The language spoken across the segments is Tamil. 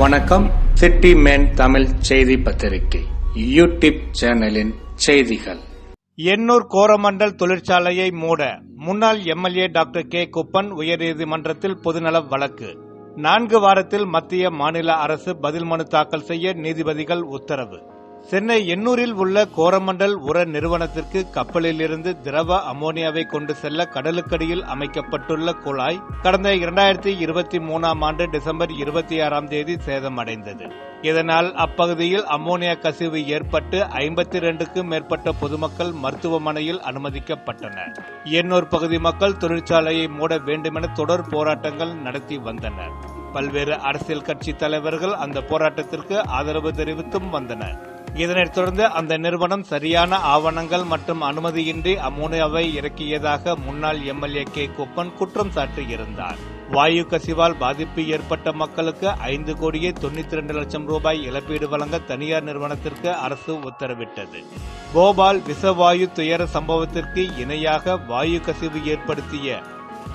வணக்கம். சிட்டி மேன் தமிழ் செய்தி பத்திரிகை யூடியூப் சேனலின் செய்திகள். எண்ணூர் கோரமண்டல் தொழிற்சாலையை மூட முன்னாள் எம்எல்ஏ டாக்டர் கே குப்பன் உயர்நீதிமன்றத்தில் பொதுநல வழக்கு. 4 வாரத்தில் மத்திய மாநில அரசு பதில் மனு தாக்கல் செய்ய நீதிபதிகள் உத்தரவு. சென்னை எண்ணூரில் உள்ள கோரமண்டல் உர நிறுவனத்திற்கு கப்பலில் இருந்து திரவ அமோனியாவை கொண்டு செல்ல கடலுக்கடியில் அமைக்கப்பட்டுள்ள குழாய் கடந்த 2023ஆம் ஆண்டு டிசம்பர் 26ஆம் தேதி சேதமடைந்தது. இதனால் அப்பகுதியில் அமோனியா கசிவு ஏற்பட்டு 52க்கும் மேற்பட்ட பொதுமக்கள் மருத்துவமனையில் அனுமதிக்கப்பட்டனர். எண்ணூர் பகுதி மக்கள் தொழிற்சாலையை மூட வேண்டுமென தொடர் போராட்டங்கள் நடத்தி வந்தனர். பல்வேறு அரசியல் கட்சி தலைவர்கள் அந்த போராட்டத்திற்கு ஆதரவு தெரிவித்தும் வந்தனர். இதனைத் தொடர்ந்து அந்த நிறுவனம் சரியான ஆவணங்கள் மற்றும் அனுமதியின்றி அமோனியாவை இறக்கியதாக முன்னாள் எம்எல்ஏ கே குப்பன் குற்றம் சாட்டியிருந்தார். வாயு கசிவால் பாதிப்பு ஏற்பட்ட மக்களுக்கு 5,92,00,000 ரூபாய் இழப்பீடு வழங்க தனியார் நிறுவனத்திற்கு அரசு உத்தரவிட்டது. போபால் விஷவாயு துயர சம்பவத்திற்கு இணையாக வாயு கசிவு ஏற்படுத்திய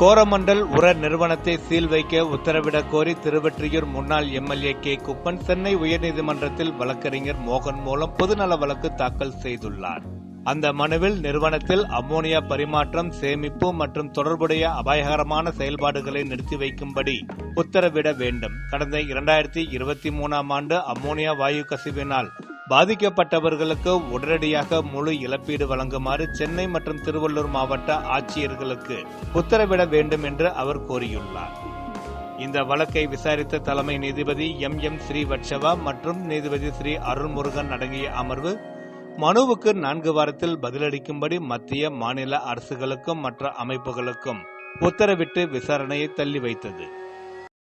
கோரமண்டல் உர நிறுவனத்தை சீல் வைக்க உத்தரவிடக் கோரி திருவெற்றியூர் முன்னாள் எம்எல்ஏ கே குப்பன் சென்னை உயர்நீதிமன்றத்தில் வழக்கறிஞர் மோகன் மூலம் பொதுநல வழக்கு தாக்கல் செய்துள்ளார். அந்த மனுவில் நிறுவனத்தில் அமோனியா பரிமாற்றம், சேமிப்பு மற்றும் தொடர்புடைய அபாயகரமான செயல்பாடுகளை நிறுத்தி வைக்கும்படி உத்தரவிட வேண்டும். கடந்த 2023ஆம் ஆண்டு அமோனியா வாயு கசிவினால் பாதிக்கப்பட்டவர்களுக்கு உடனடியாக முழு இழப்பீடு வழங்குமாறு சென்னை மற்றும் திருவள்ளூர் மாவட்ட ஆட்சியர்களுக்கு உத்தரவிட வேண்டும் என்று அவர் கோரியுள்ளார். இந்த வழக்கை விசாரித்த தலைமை நீதிபதி எம் ஸ்ரீவத்சவா மற்றும் நீதிபதி ஸ்ரீ அருள்முருகன் அடங்கிய அமர்வு மனுவுக்கு 4 வாரத்தில் பதிலளிக்கும்படி மத்திய மாநில அரசுகளுக்கும் மற்ற அமைப்புகளுக்கும் உத்தரவிட்டு விசாரணையை தள்ளி வைத்தது.